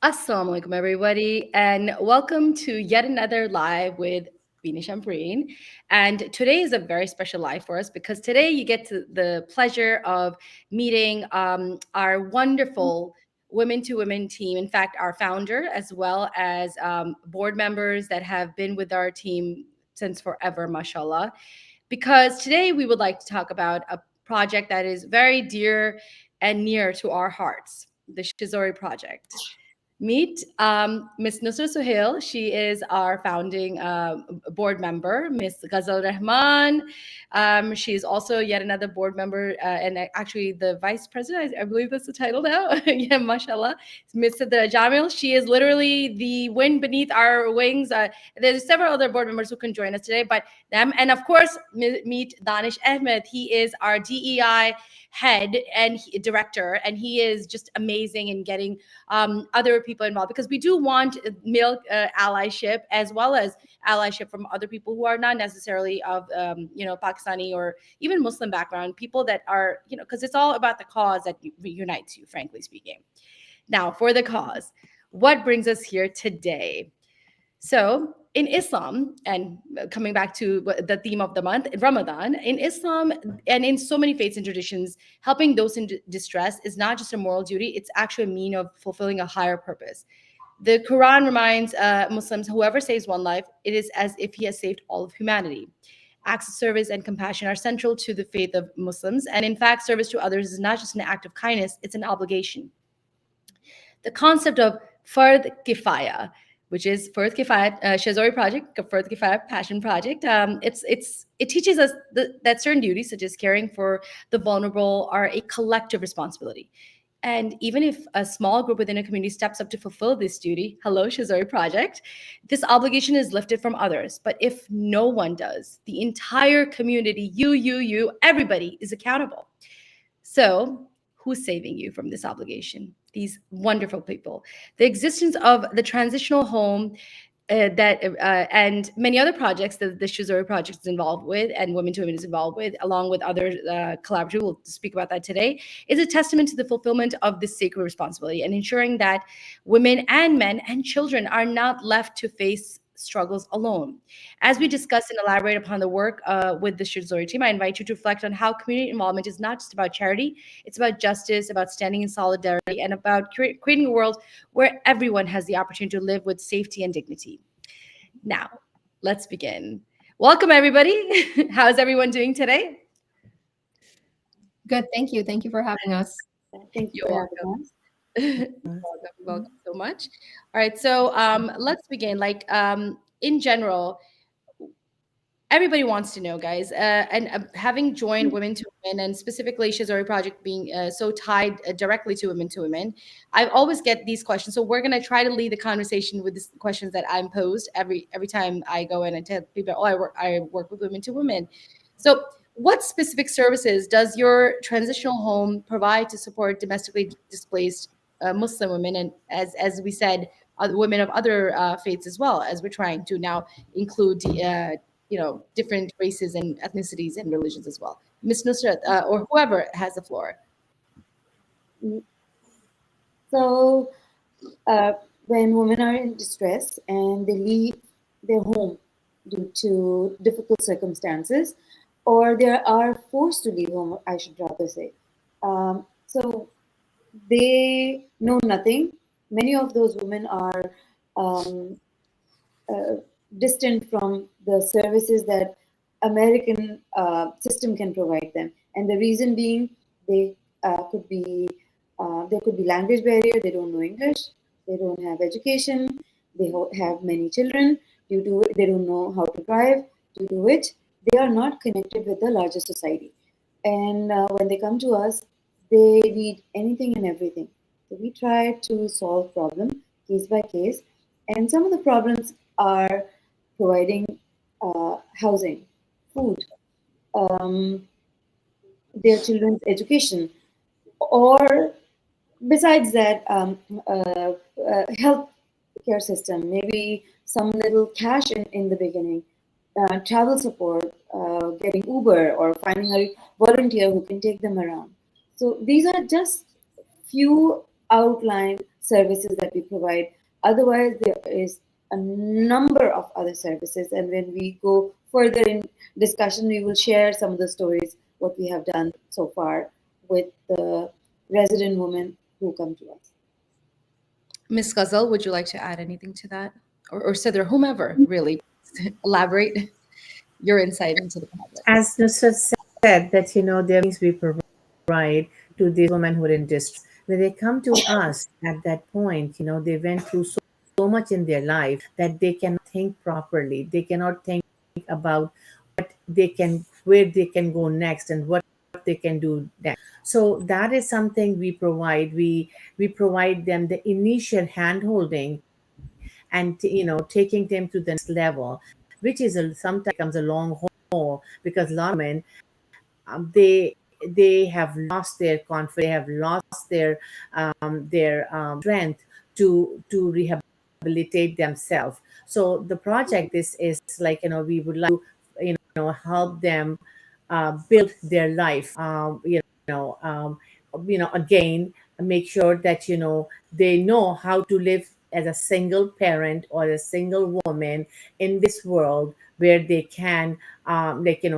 Assalamu alaikum, everybody, and welcome to yet another live with Bina Shampreen. And today is a very special live for us because today you get the pleasure of meeting our wonderful women to women team. In fact, our founder, as well as board members that have been with our team since forever, mashallah. Because today we would like to talk about a project that is very dear and near to our hearts, the Shehzori project. Meet Ms. Nusra Suhail. She is our founding board member. Ms. Ghazal Rahman. She is also yet another board member and actually the vice president. I believe that's the title now. Yeah, mashallah. Ms. Sidra Jamil. She is literally the wind beneath our wings. There's several other board members who can join us today, but them. And of course, meet Danish Ahmed. He is our DEI head and director, and he is just amazing in getting other people involved, because we do want male allyship as well as allyship from other people who are not necessarily of Pakistani or even Muslim background, people that are, because it's all about the cause that unites you, frankly speaking. Now, for the cause, what brings us here today? So in Islam, and coming back to the theme of the month, Ramadan, in Islam and in so many faiths and traditions, helping those in distress is not just a moral duty, it's actually a mean of fulfilling a higher purpose. The Quran reminds Muslims, whoever saves one life, it is as if he has saved all of humanity. Acts of service and compassion are central to the faith of Muslims. And in fact, service to others is not just an act of kindness, it's an obligation. The concept of Fard Kifayah, which is Fard Kifayah Shehzori project, Fard Kifayah passion project. It teaches us that certain duties, such as caring for the vulnerable, are a collective responsibility. And even if a small group within a community steps up to fulfill this duty, hello, Shehzori project, this obligation is lifted from others. But if no one does, the entire community, you, everybody is accountable. So who's saving you from this obligation? These wonderful people. The existence of the transitional home and many other projects that the Shehzori project is involved with and Women to Women is involved with, along with other collaborators, we'll speak about that today, is a testament to the fulfillment of this sacred responsibility and ensuring that women and men and children are not left to face struggles alone. As we discuss and elaborate upon the work with the Shehzori team, I invite you to reflect on how community involvement is not just about charity, it's about justice, about standing in solidarity, and about creating a world where everyone has the opportunity to live with safety and dignity. Now, let's begin. Welcome, everybody. How's everyone doing today? Good, thank you. Thank you for having us. Thank you for having us. Welcome so much. All right, so let's begin. In general, everybody wants to know, guys, and having joined Women to Women, and specifically Shehzori Project being so tied directly to Women, I always get these questions. So we're going to try to lead the conversation with the questions that I'm posed every time I go in and tell people, oh, I work with Women to Women. So what specific services does your transitional home provide to support domestically displaced Muslim women, and as we said, women of other faiths as well, as we're trying to now include different races and ethnicities and religions as well. Ms. Nusrat, or whoever has the floor. So, when women are in distress and they leave their home due to difficult circumstances, or they are forced to leave home, I should rather say. So they know nothing. Many of those women are distant from the services that American system can provide them. And the reason being, there could be language barrier. They don't know English. They don't have education. They have many children. Due to they don't know how to drive. Due to which they are not connected with the larger society. And when they come to us, they need anything and everything. So we try to solve problem case by case. And some of the problems are providing housing, food, their children's education, or besides that, health care system, maybe some little cash in the beginning, travel support, getting Uber, or finding a volunteer who can take them around. So these are just few outlined services that we provide. Otherwise, there is a number of other services, and when we go further in discussion, we will share some of the stories what we have done so far with the resident women who come to us. Miss Ghazal, would you like to add anything to that? Or Sidra, whomever, really, elaborate your insight into the project. As Nusrat said, that there are things we provide to these women who are in distress. When they come to us at that point, they went through so much in their life that they cannot think properly. They cannot think about where they can go next and what they can do next. So that is something we provide. We provide them the initial hand holding and taking them to the next level, which is sometimes becomes a long haul because a lot of women, they have lost their confidence, they have lost their strength to rehabilitate themselves. So the project, this is like, we would like to help them build their life, know again, make sure that they know how to live as a single parent or a single woman in this world where they can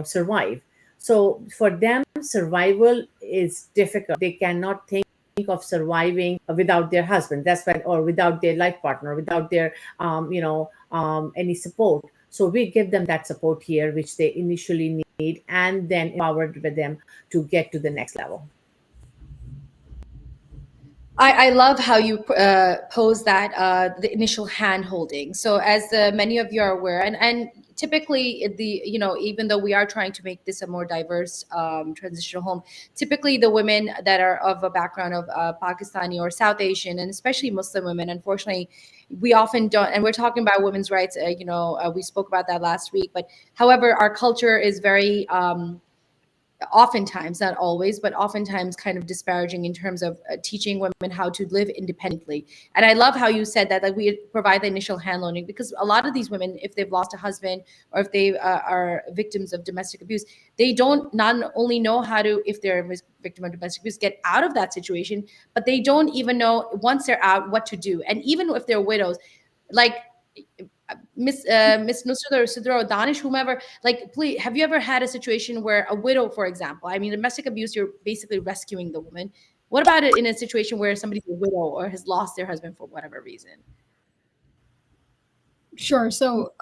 survive. So for them, survival is difficult. They cannot think of surviving without their husband. That's why, or without their life partner, without their any support. So we give them that support here, which they initially need, and then empowered with them to get to the next level. I love how you pose that the initial hand holding. So as many of you are aware, and typically the even though we are trying to make this a more diverse transitional home, typically the women that are of a background of Pakistani or South Asian, and especially Muslim women, unfortunately, we often don't. And we're talking about women's rights. We spoke about that last week. But however, our culture is very oftentimes, not always, but oftentimes kind of disparaging in terms of teaching women how to live independently. And I love how you said that, like, we provide the initial hand loaning, because a lot of these women, if they've lost a husband or if they are victims of domestic abuse, they don't not only know how to, if they're a victim of domestic abuse, get out of that situation, but they don't even know once they're out what to do. And even if they're widows, like Miss Nusra or Sidra or Danish, whomever, like, please, have you ever had a situation where a widow, for example, I mean, domestic abuse, you're basically rescuing the woman. What about it in a situation where somebody's a widow or has lost their husband for whatever reason? Sure. So,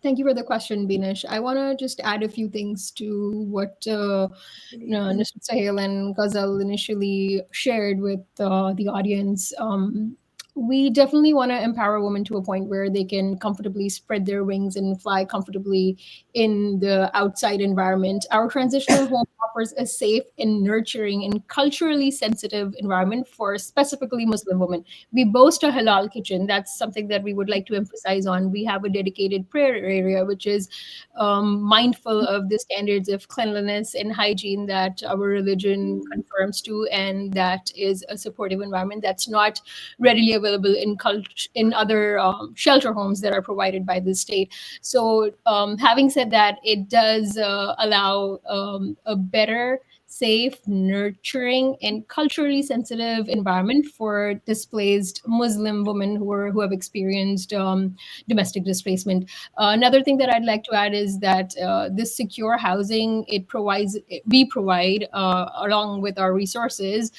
thank you for the question, Binish. I want to just add a few things to what Nusrat Sahel and Ghazal initially shared with the audience. We definitely want to empower women to a point where they can comfortably spread their wings and fly comfortably in the outside environment. Our transitional home offers a safe and nurturing and culturally sensitive environment for specifically Muslim women. We boast a halal kitchen. That's something that we would like to emphasize on. We have a dedicated prayer area, which is mindful of the standards of cleanliness and hygiene that our religion confirms to, and that is a supportive environment that's not readily available in other shelter homes that are provided by the state. So, having said that, it does allow a better, safe, nurturing, and culturally sensitive environment for displaced Muslim women who have experienced domestic displacement. Another thing that I'd like to add is that this secure housing we provide along with our resources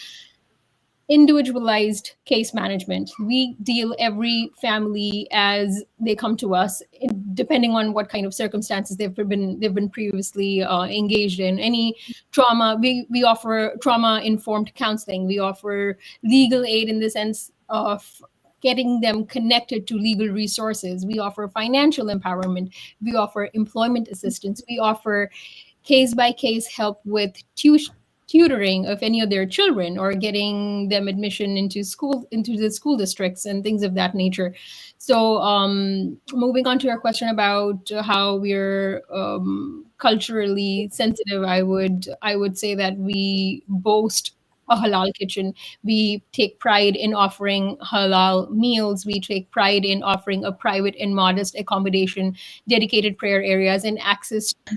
individualized case management. We deal every family as they come to us, depending on what kind of circumstances they've been previously engaged in. Any trauma, we offer trauma informed counseling. We offer legal aid in the sense of getting them connected to legal resources. We offer financial empowerment. We offer employment assistance. We offer case by case help with tutoring of any of their children, or getting them admission into the school districts and things of that nature. So, moving on to your question about how we're culturally sensitive, I would say that we boast a halal kitchen. We take pride in offering halal meals. We take pride in offering a private and modest accommodation, dedicated prayer areas, and access to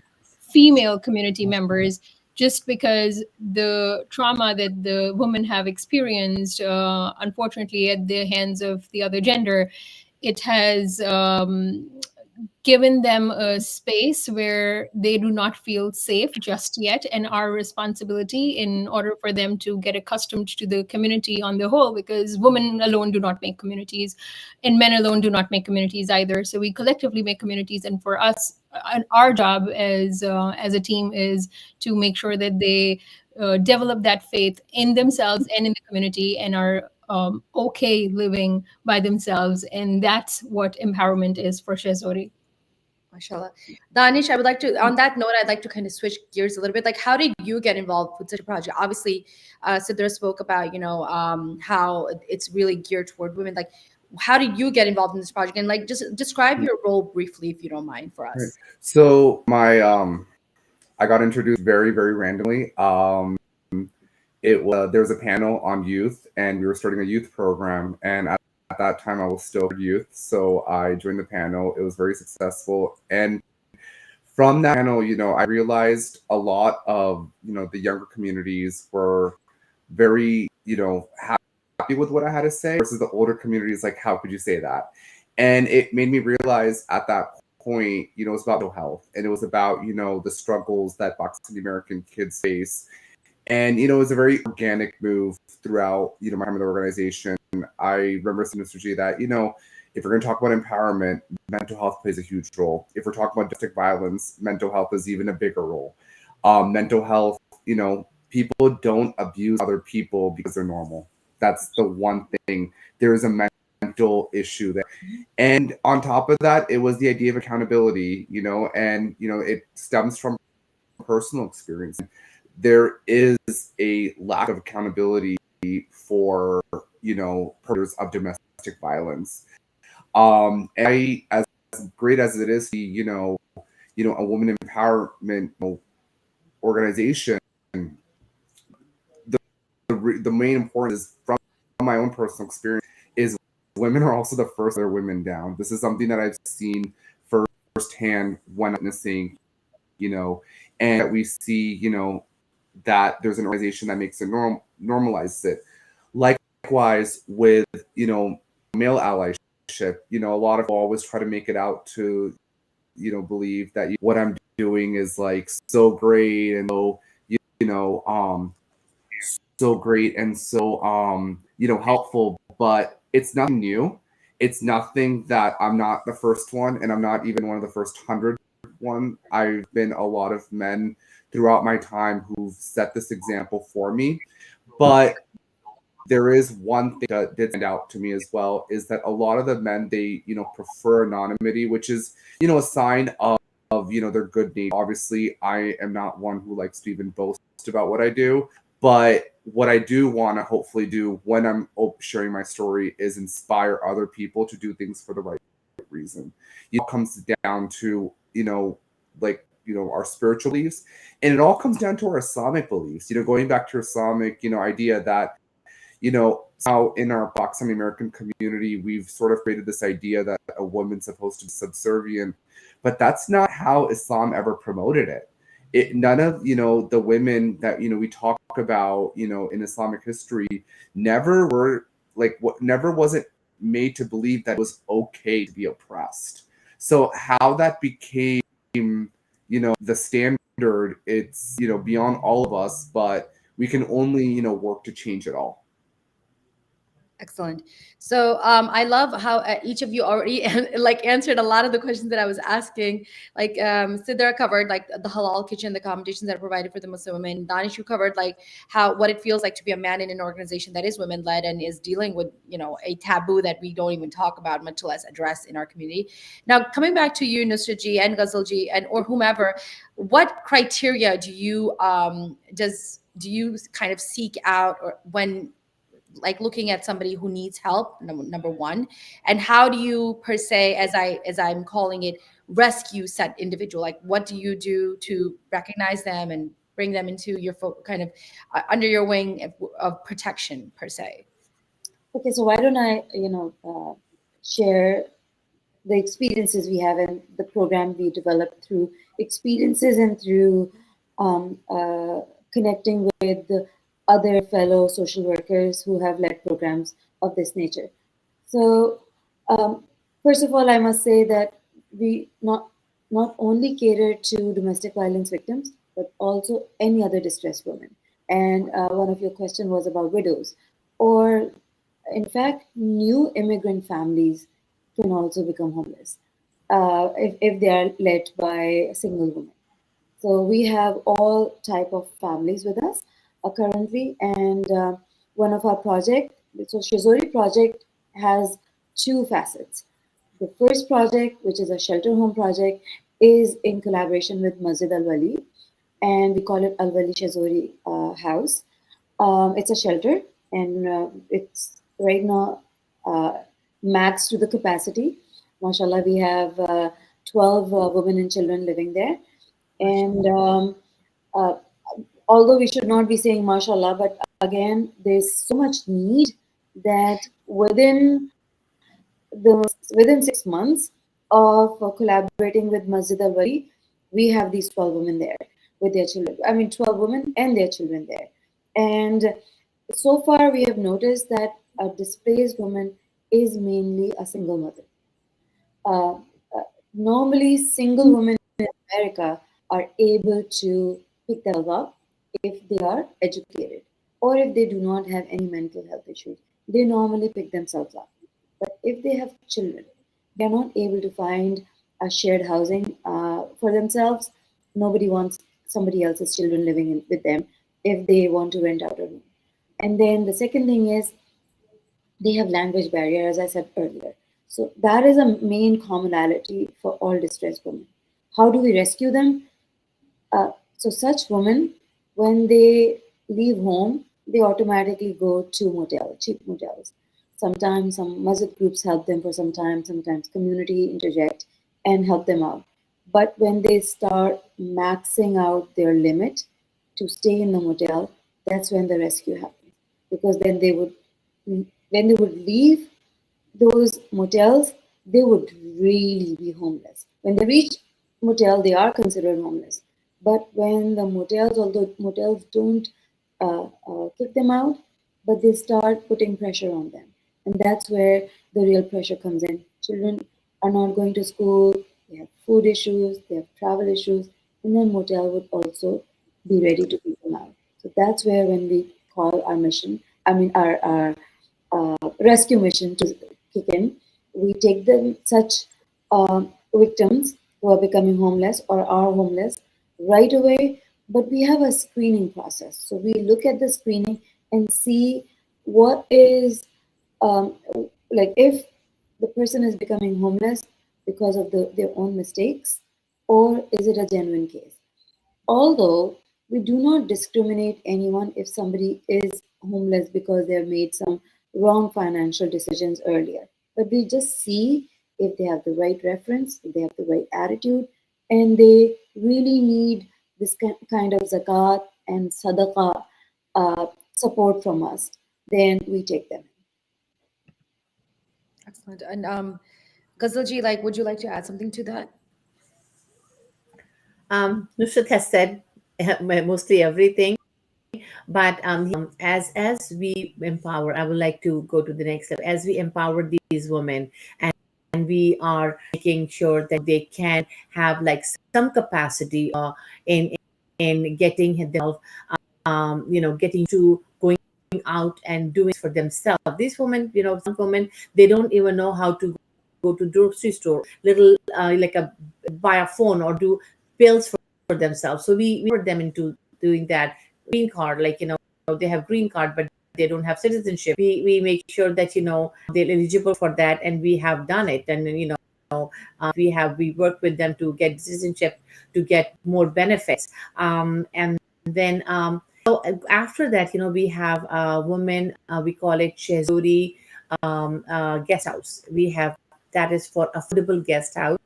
female community members just because the trauma that the women have experienced, unfortunately, at the hands of the other gender, it has given them a space where they do not feel safe just yet, and our responsibility in order for them to get accustomed to the community on the whole, because women alone do not make communities and men alone do not make communities either. So we collectively make communities, and for us, our job as a team is to make sure that they develop that faith in themselves and in the community, and are okay living by themselves. And that's what empowerment is for Shehzori. Mashallah. Danish, I would like to, on that note, I'd like to kind of switch gears a little bit. Like, how did you get involved with such a project? Obviously, Sidra spoke about, how it's really geared toward women. Like, how did you get involved in this project? And like, just describe your role briefly, if you don't mind, for Right. us. So I got introduced very, very randomly. It was there was a panel on youth, and we were starting a youth program, and at that time I was still youth, so I joined the panel. It was very successful, and from that panel, I realized a lot of the younger communities were very happy with what I had to say versus the older communities. Like, how could you say that? And it made me realize at that point, it's about mental health, and it was about the struggles that Black and American kids face. And it was a very organic move throughout my time in the organization. I remember saying to Mr. G that if we're going to talk about empowerment, mental health plays a huge role. If we're talking about domestic violence, mental health is even a bigger role. Mental health, people don't abuse other people because they're normal. That's the one thing. There is a mental issue there. And on top of that, it was the idea of accountability, and it stems from personal experience. There is a lack of accountability for perpetrators of domestic violence. And as great as it is, a woman empowerment organization, the main importance is from my own personal experience is women are also the first other women down. This is something that I've seen firsthand when witnessing, and that we see, that there's an organization that makes it normalizes it. Likewise with, male allyship, a lot of people always try to make it out to, believe that what I'm doing is like so great and so, so great and so helpful, but it's nothing new. It's nothing that I'm not the first one, and I'm not even one of the first 100 I've been a lot of men throughout my time who've set this example for me. But there is one thing that did stand out to me as well, is that a lot of the men, they prefer anonymity, which is a sign of their good nature. Obviously, I am not one who likes to even boast about what I do, but what I do want to hopefully do when I'm sharing my story is inspire other people to do things for the right reason. It comes down to our spiritual beliefs, and it all comes down to our Islamic beliefs. Going back to Islamic idea that how in our Black American community we've sort of created this idea that a woman's supposed to be subservient, but that's not how Islam ever promoted it. None of the women that we talk about in Islamic history never were never was it made to believe that it was okay to be oppressed. So how that became the standard, it's beyond all of us, but we can only work to change it all. Excellent. So I love how each of you already like answered a lot of the questions that I was asking. Like Sidra covered like the halal kitchen, the accommodations that are provided for the Muslim women. Danish, you covered like what it feels like to be a man in an organization that is women led and is dealing with a taboo that we don't even talk about, much less address in our community. Now coming back to you, Nusrat ji and Ghazal ji, and or whomever, what criteria do you kind of seek out, or when like looking at somebody who needs help, number one, and how do you per se, as I'm calling it, rescue said individual? Like what do you do to recognize them and bring them into your kind of under your wing of protection per se? Okay, so why don't I, share the experiences we have in the program we developed through experiences and through connecting with the other fellow social workers who have led programs of this nature. So, um, first of all, I must say that we not only cater to domestic violence victims, but also any other distressed women. And one of your question was about widows, or in fact, new immigrant families can also become homeless if they are led by a single woman. So we have all type of families with us currently, and one of our project, so Shehzori project has two facets. The first project, which is a shelter home project, is in collaboration with Masjid Al Wali, and we call it Al Wali Shehzori House. It's a shelter, and it's right now max to the capacity. MashaAllah, we have 12 women and children living there, and uh, although we should not be saying mashallah, but again, there's so much need that within 6 months of collaborating with Masjid Al Wali, we have these 12 women there with their children. I mean, 12 women and their children there. And so far, we have noticed that a displaced woman is mainly a single mother. uh, uh, Normally, single women in America are able to pick themselves up if they are educated or if they do not have any mental health issues. They normally pick themselves up. But if they have children, they are not able to find a shared housing for themselves. Nobody wants somebody else's children living with them if they want to rent out a room. And then the second thing is they have language barrier, as I said earlier. So that is a main commonality for all distressed women. How do we rescue them? So such women, when they leave home, they automatically go to motel, cheap motels. Sometimes some masjid groups help them for some time, sometimes community interject and help them out. But when they start maxing out their limit to stay in the motel, that's when the rescue happens. Because then when they would leave those motels, they would really be homeless. When they reach motel, they are considered homeless. But when the motels, although motels don't kick them out, but they start putting pressure on them. And that's where the real pressure comes in. Children are not going to school, they have food issues, they have travel issues, and then motel would also be ready to kick them out. So that's where when we call our mission, I mean our rescue mission to kick in. We take them such victims who are becoming homeless or are homeless right away, but we have a screening process. So we look at the screening and see what is um, like if the person is becoming homeless because of their own mistakes, or is it a genuine case? Although we do not discriminate anyone if somebody is homeless because they have made some wrong financial decisions earlier, but we just see if they have the right reference, if they have the right attitude, and they really need this kind of zakat and sadaqah support from us, then we take them. Excellent. And Ghazalji, like, would you like to add something to that? Nusrat has said mostly everything, but as we empower, I would like to go to the next step. As we empower these women, and we are making sure that they can have like some capacity in getting themselves, getting to going out and doing for themselves. These women, some women, they don't even know how to go to grocery store, little like a buy a phone or do bills for themselves. So we put them into doing that. Green card, like they have green card, but they don't have citizenship. We make sure that they're eligible for that, and we have done it. And we work with them to get citizenship, to get more benefits. And then so after that, we have women. We call it Shehzori guest house. We have that is for affordable guest house,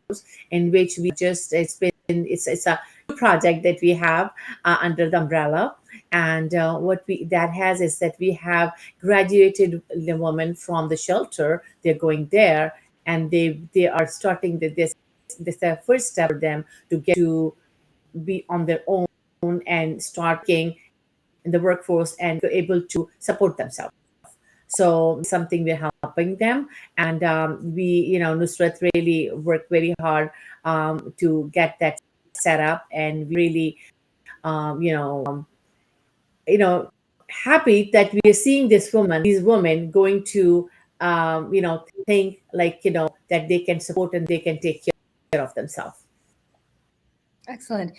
in which we just it's a project that we have under the umbrella. And what we that has is that we have graduated the women from the shelter. They're going there, and they are starting this their first step for them to get to be on their own and start working in the workforce and able to support themselves. So something we're helping them, and we, Nusrat really worked very hard to get that set up, and really, um, you know, um, happy that we are seeing these women going to, think like, that they can support and they can take care of themselves. Excellent.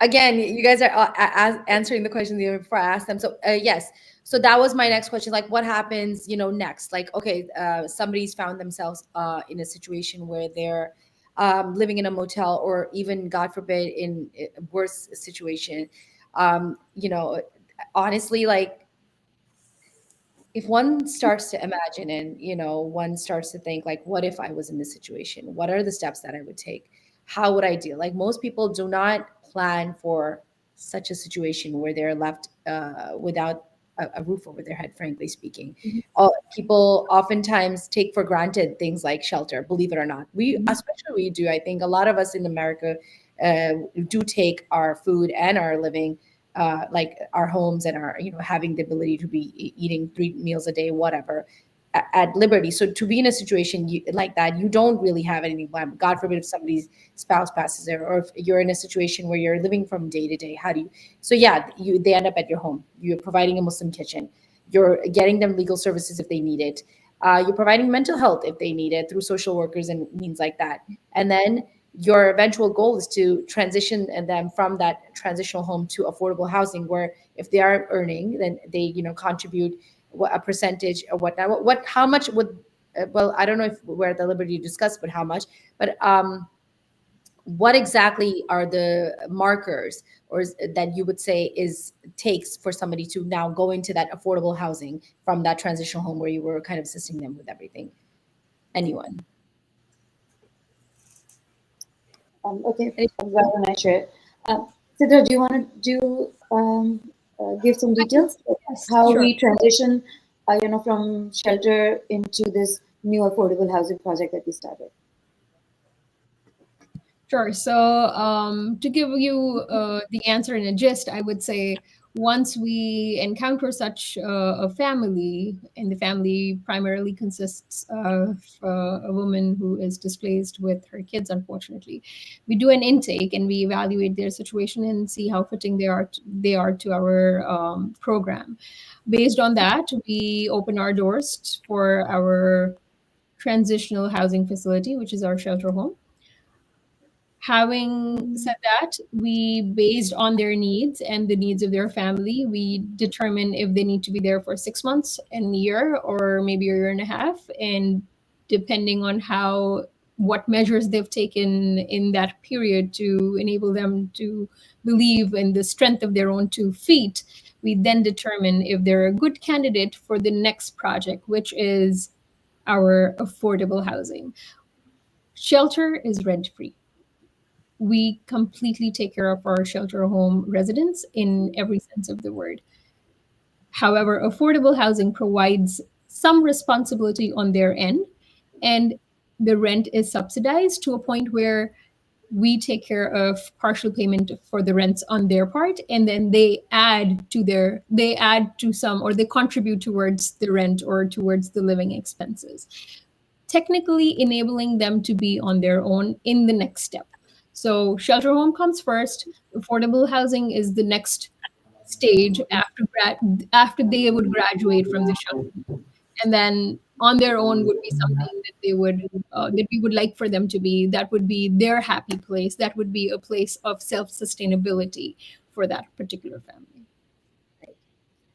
Again, you guys are answering the question before I asked them. So yes, so that was my next question. Like, what happens, next? Like, okay, somebody's found themselves in a situation where they're living in a motel, or even, God forbid, in a worse situation. You know, honestly, like, if one starts to imagine, and one starts to think, like, what if I was in this situation? What are the steps that I would take? How would I deal? Like, most people do not plan for such a situation where they're left without a roof over their head, frankly speaking. People oftentimes take for granted things like shelter, believe it or not. Especially we do, I think a lot of us in America do take our food and our living, like our homes and our, having the ability to be eating 3 meals a day, whatever, at liberty. So to be in a situation like that, you don't really have anything planned. God forbid if somebody's spouse passes there, or if you're in a situation where you're living from day to day, how do you? So yeah, they end up at your home. You're providing a Muslim kitchen. You're getting them legal services if they need it. You're providing mental health if they need it through social workers and means like that. And then your eventual goal is to transition them from that transitional home to affordable housing, where if they are earning, then they, contribute a percentage or whatnot. How much would, well, I don't know if we're at the liberty to discuss, but how much, but what exactly are the markers, that you would say takes for somebody to now go into that affordable housing from that transitional home where you were kind of assisting them with everything? Anyone? Okay, why don't I share? Sidra, do you want to give some details of Yes, how sure. we transition, from shelter into this new affordable housing project that we started? Sure. So, to give you the answer in a gist, I would say once we encounter such a family, and the family primarily consists of a woman who is displaced with her kids, unfortunately, we do an intake and we evaluate their situation and see how fitting they are to our program. Based on that, we open our doors for our transitional housing facility, which is our shelter home. Having said that, we, based on their needs and the needs of their family, we determine if they need to be there for 6 months, and a year, or maybe a year and a half. And depending on what measures they've taken in that period to enable them to believe in the strength of their own 2 feet, we then determine if they're a good candidate for the next project, which is our affordable housing. Shelter is rent free. We completely take care of our shelter home residents in every sense of the word. However, affordable housing provides some responsibility on their end, and the rent is subsidized to a point where we take care of partial payment for the rents on their part, and then they add to some, or they contribute towards the rent or towards the living expenses, technically enabling them to be on their own in the next step. So shelter home comes first. Affordable housing is the next stage after they would graduate from the shelter home, and then on their own would be something that we would like for them to be. That would be their happy place. That would be a place of self sustainability for that particular family.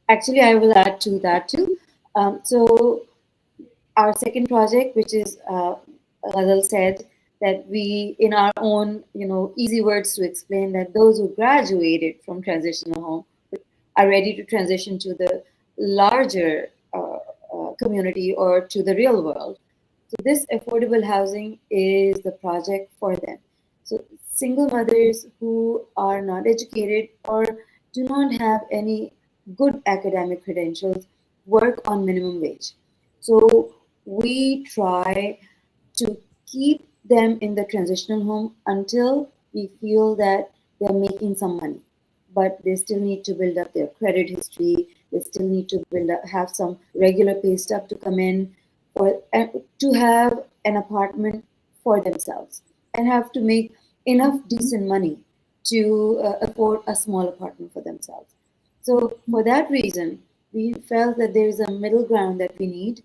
Actually, I will add to that too. So our second project, which is, Ghazal said, that we, in our own, easy words to explain, that those who graduated from transitional home are ready to transition to the larger community or to the real world. So this affordable housing is the project for them. So single mothers who are not educated or do not have any good academic credentials work on minimum wage. So we try to keep them in the transitional home until we feel that they're making some money. but they still need to build up their credit history. They still need to have some regular pay stub to come in to have an apartment for themselves, and have to make enough decent money to afford a small apartment for themselves. So for that reason, we felt that there is a middle ground that we need.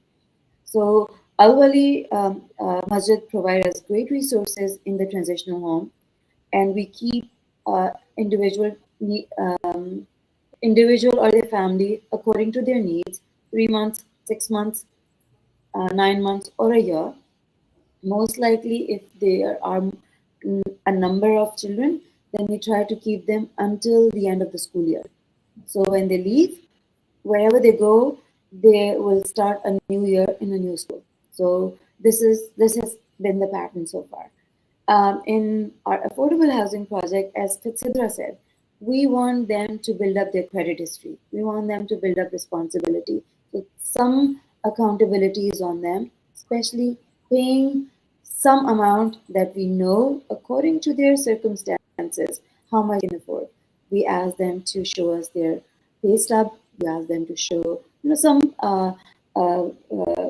So Al Wali Masjid provide us great resources in the transitional home, and we keep individual individual or their family according to their needs, 3 months, 6 months, 9 months, or a year. Most likely, if there are a number of children, then we try to keep them until the end of the school year. So when they leave, wherever they go, they will start a new year in a new school. So this has been the pattern so far. In our affordable housing project, as Fitsidra said, we want them to build up their credit history. We want them to build up responsibility. So some accountability is on them, especially paying some amount that we know according to their circumstances how much they can afford. We ask them to show us their pay stub. We ask them to show some uh, uh,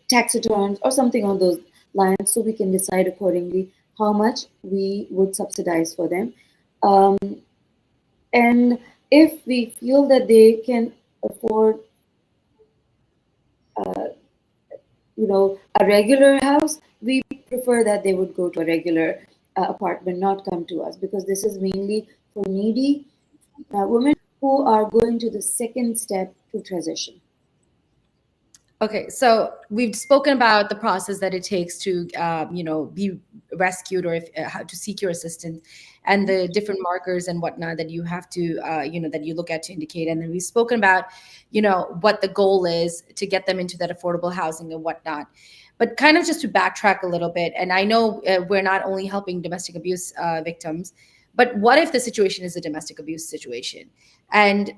tax returns or something on those lines, so we can decide accordingly how much we would subsidize for them. Um, and if we feel that they can afford, uh, a regular house, we prefer that they would go to a regular apartment, not come to us, because this is mainly for needy women who are going to the second step to transition. Okay, so we've spoken about the process that it takes to, be rescued, or if how to seek your assistance, and the different markers and whatnot that you have to, that you look at to indicate. And then we've spoken about, what the goal is to get them into that affordable housing and whatnot. But kind of just to backtrack a little bit, and I know we're not only helping domestic abuse victims, but what if the situation is a domestic abuse situation? And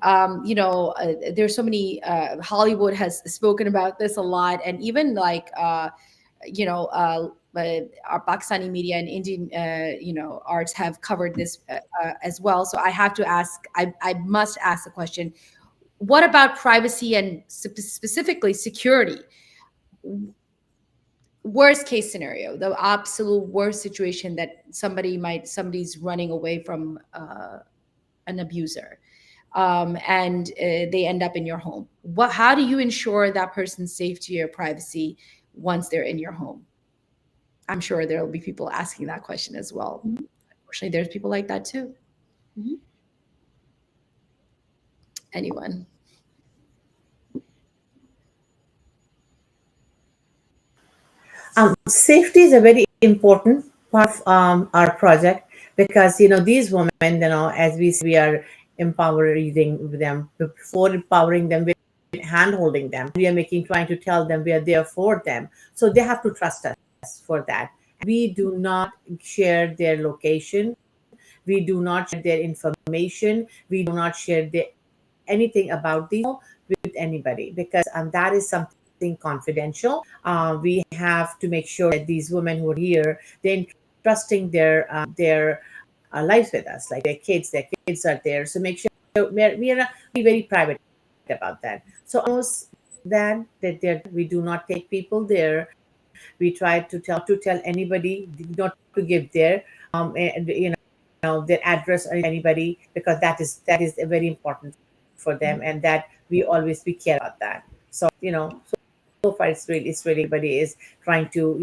there's so many, Hollywood has spoken about this a lot, and even like you know our Pakistani media and Indian arts have covered this as well. So I have to ask, I must ask the question, what about privacy and specifically security? Worst case scenario, the absolute worst situation, that somebody's running away from an abuser, and they end up in your home. How do you ensure that person's safety or privacy once they're in your home? I'm sure there will be people asking that question as well. Unfortunately, there's people like that too. Mhm. Anyone? Safety is a very important part of our project, because these women, as we are empowering them. Before empowering them, we're hand holding them. We are trying to tell them we are there for them. So they have to trust us for that. We do not share their location. We do not share their information. We do not share anything about these with anybody, because that is something confidential. We have to make sure that these women who are here, they're entrusting their lives with us, like their kids are there. So make sure we are not be very private about that. So almost that we do not take people there. We try to tell anybody not to give their their address or anybody, because that is very important for them, and that we always be care about that. So so far it's really everybody is trying to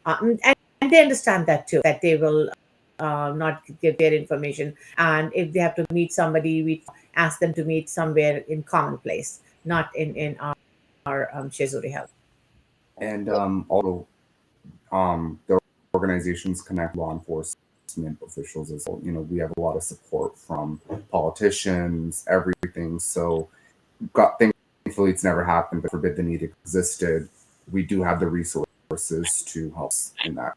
and they understand that too, that they will not give their information, and if they have to meet somebody, we ask them to meet somewhere in common place, not in our Shehzori Health. And also, the organizations connect law enforcement officials as well. We have a lot of support from politicians, everything. So, thankfully, it's never happened, but forbid the need existed, we do have the resources to help us in that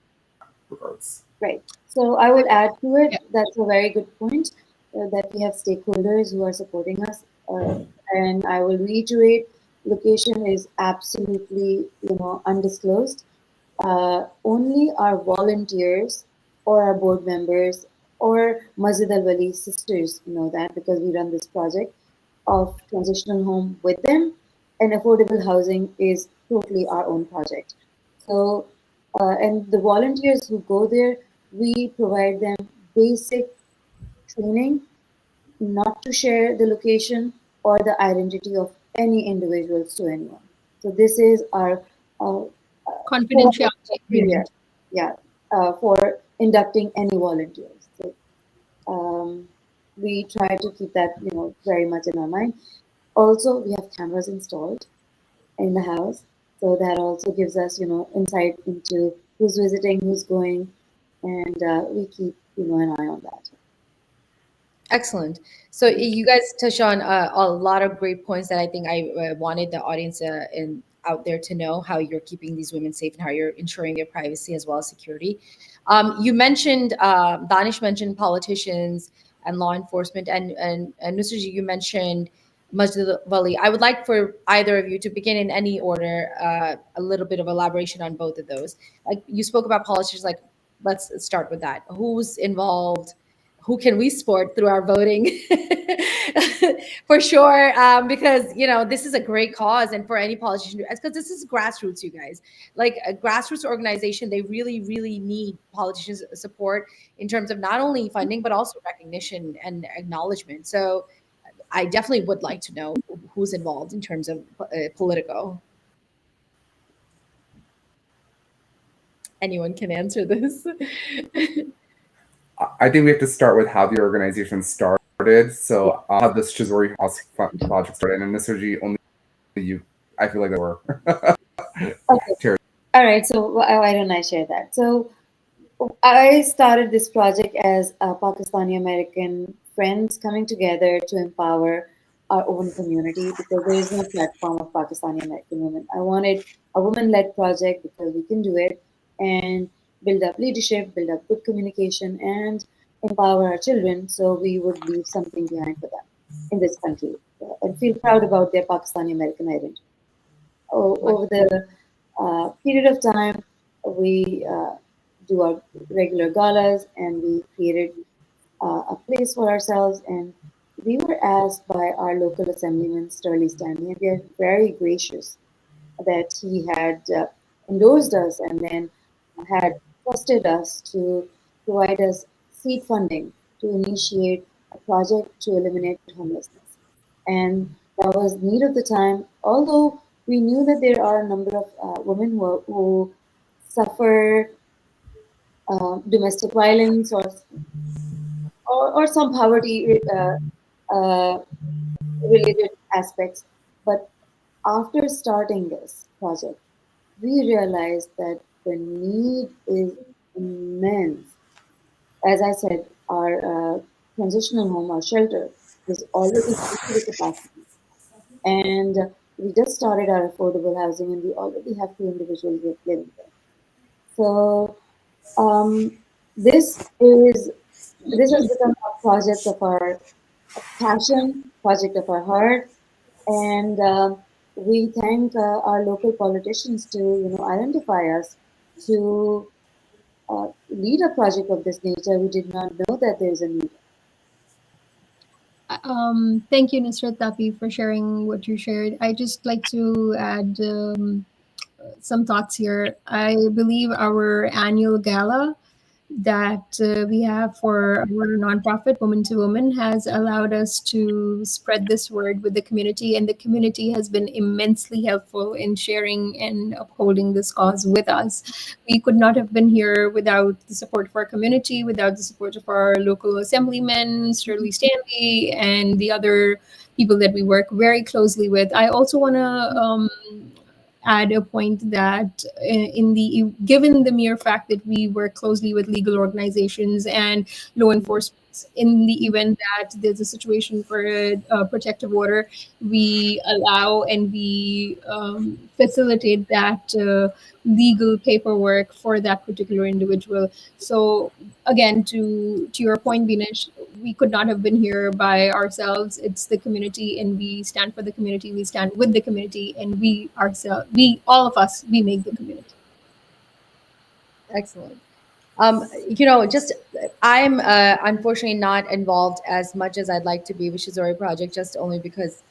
regards. Right. So I would add to it, Yeah. that's a very good point, that we have stakeholders who are supporting us. And I will reiterate, location is absolutely, undisclosed. Only our volunteers or our board members or Masjid Al Wali sisters know that because we run this project of transitional home with them, and affordable housing is totally our own project. So, and the volunteers who go there, we provide them basic training not to share the location or the identity of any individuals to anyone. So this is our uh, core Confidentiality criteria, agreement. yeah, for inducting any volunteers. So um, we try to keep that, very much in our mind. Also, we have cameras installed in the house, so that also gives us, insight into who's visiting, who's going, and we keep, an eye on that. Excellent. So you guys touch on a lot of great points that I think I wanted the audience in out there to know how you're keeping these women safe and how you're ensuring their privacy as well as security. You mentioned Danish mentioned politicians and law enforcement, and Mr. G, you mentioned Masjid Wali. I would like for either of you to begin in any order, a little bit of elaboration on both of those. Like you spoke about politicians, like let's start with that. Who's involved? Who can we support through our voting? For sure, because this is a great cause, and for any politician, because this is grassroots, you guys, like a grassroots organization, they really really need politicians support in terms of not only funding but also recognition and acknowledgement. So I definitely would like to know who's involved in terms of politico. Anyone can answer this. I think we have to start with how the organization started. Yeah. So how this Shehzori House project started, and Nisarji, only you. I feel like that were Okay. Cheers. All right. So why don't I share that? So I started this project as Pakistani American friends coming together to empower our own community because there is no platform of Pakistani American women. I wanted a woman led project because we can do it and build up leadership, build up good communication, and empower our children so we would leave something behind for them in this country and feel proud about their Pakistani American identity. Over the period of time, we do our regular galas and we created a place for ourselves. And we were asked by our local assemblyman, Sterling Stanley, and they're very gracious that he had endorsed us and then had trusted us to provide us seed funding to initiate a project to eliminate homelessness. And that was need of the time, although we knew that there are a number of women who suffer domestic violence or some poverty uh, related aspects. But after starting this project, we realized that the need is immense. As I said, our transitional home, our shelter, is already full to the capacity. And we just started our affordable housing, and we already have two individuals living there. So um, this is this has become a project of our passion, project of our heart, and we thank our local politicians to identify us to lead a project of this nature. We did not know that there is a need. Thank you, Nusrat Tapi, for sharing what you shared. I just like to add some thoughts here. I believe our annual gala that we have for our nonprofit Woman to Woman has allowed us to spread this word with the community, and the community has been immensely helpful in sharing and upholding this cause with us. We could not have been here without the support of our community, without the support of our local assemblyman, Shirley Stanley, and the other people that we work very closely with. I also want to add a point that in the given the mere fact that we work closely with legal organizations and law enforcement, in the event that there's a situation for a protective order, we allow and we facilitate that legal paperwork for that particular individual. So again, to your point, Binesh, we could not have been here by ourselves. It's the community, and we stand for the community. We stand with the community, and we ourselves, we all of us, we make the community. Excellent. Just I'm unfortunately not involved as much as I'd like to be with Shehzori project, just only because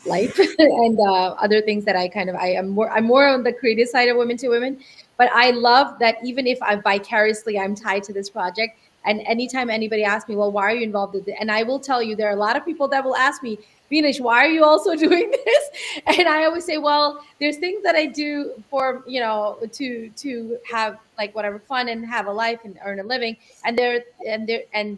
life and other things that I'm more on the creative side of Women to Women. But I love that even if I vicariously I'm tied to this project, and anytime anybody asks me, well, why are you involved in it? And I will tell you, there are a lot of people that will ask me, Venus, why are you also doing this? And I always say, well, there's things that I do for, to have like whatever fun and have a life and earn a living. And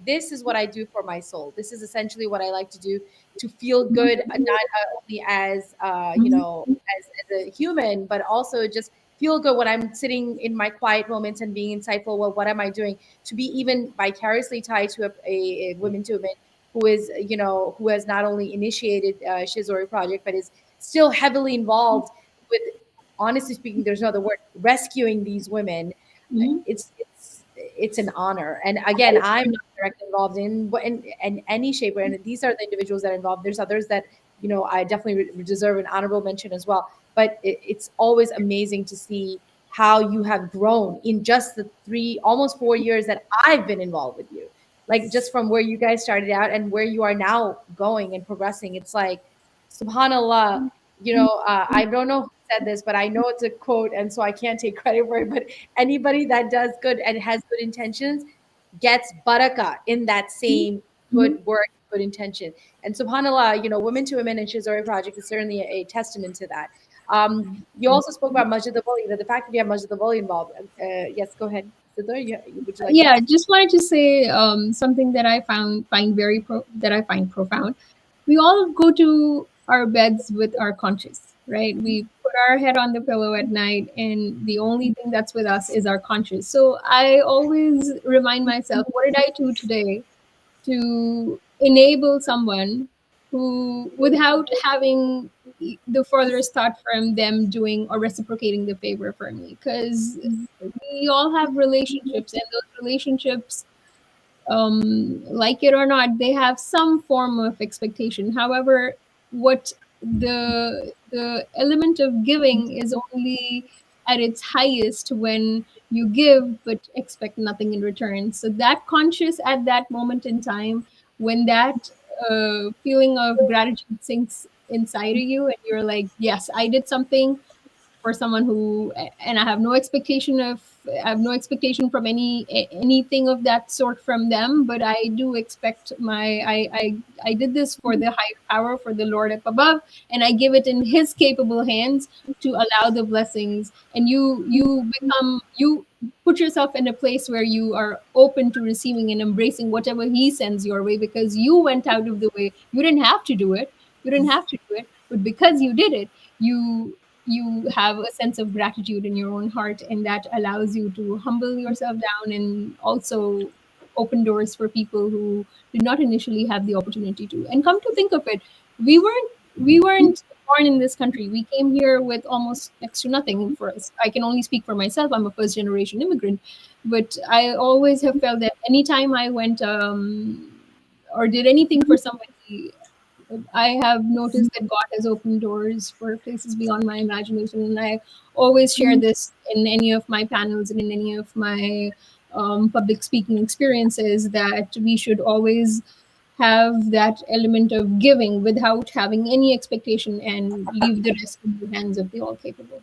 this is what I do for my soul. This is essentially what I like to do, to feel good, not only as as a human, but also just feel good when I'm sitting in my quiet moments and being insightful. Well, what am I doing to be even vicariously tied to a Women to Women who is, who has not only initiated Shehzori project, but is still heavily involved with, honestly speaking, there's no other word, rescuing these women. Mhm. It's an honor. And again, I'm not directly involved in any shape. And these are the individuals that are involved. There's others that, I definitely deserve an honorable mention as well. But it's always amazing to see how you have grown in just the almost 4 years that I've been involved with you. Like, just from where you guys started out and where you are now going and progressing. It's like, subhanallah. I don't know who said this, but I know it's a quote, and so I can't take credit for it. But anybody that does good and has good intentions gets barakah in that same good work, good intention. And subhanallah, Women to Women and Shehzori project is certainly a testament to that. You also spoke about Masjid al-Wali, the fact that you have Masjid al-Wali involved. Yes, go ahead. Siddur, would you like to Yeah, ask? just wanted to say something that I that I find profound. We all go to our beds with our conscience, right? We put our head on the pillow at night, and the only thing that's with us is our conscience. So I always remind myself, what did I do today to enable someone who, without having the furthest thought from them doing or reciprocating the favor for me? Because we all have relationships, and those relationships, like it or not, they have some form of expectation. However, what the element of giving is only at its highest when you give but expect nothing in return. So that conscious at that moment in time, when that feeling of gratitude sinks inside of you, and you're like, yes, I did something for someone who, and I have no expectation from anything of that sort from them, but I do expect I did this for the higher power, for the Lord up above, and I give it in his capable hands to allow the blessings. And you put yourself in a place where you are open to receiving and embracing whatever he sends your way, because you went out of the way. You didn't have to do it, but because you did it, you have a sense of gratitude in your own heart, and that allows you to humble yourself down, and also open doors for people who did not initially have the opportunity to. And come to think of it, we weren't born in this country. We came here with almost next to nothing. For us, I can only speak for myself. I'm a first generation immigrant, but I always have felt that anytime I went or did anything for somebody, I have noticed that God has opened doors for places beyond my imagination. And I always share this in any of my panels and in any of my public speaking experiences, that we should always have that element of giving without having any expectation, and leave the rest in the hands of the all capable.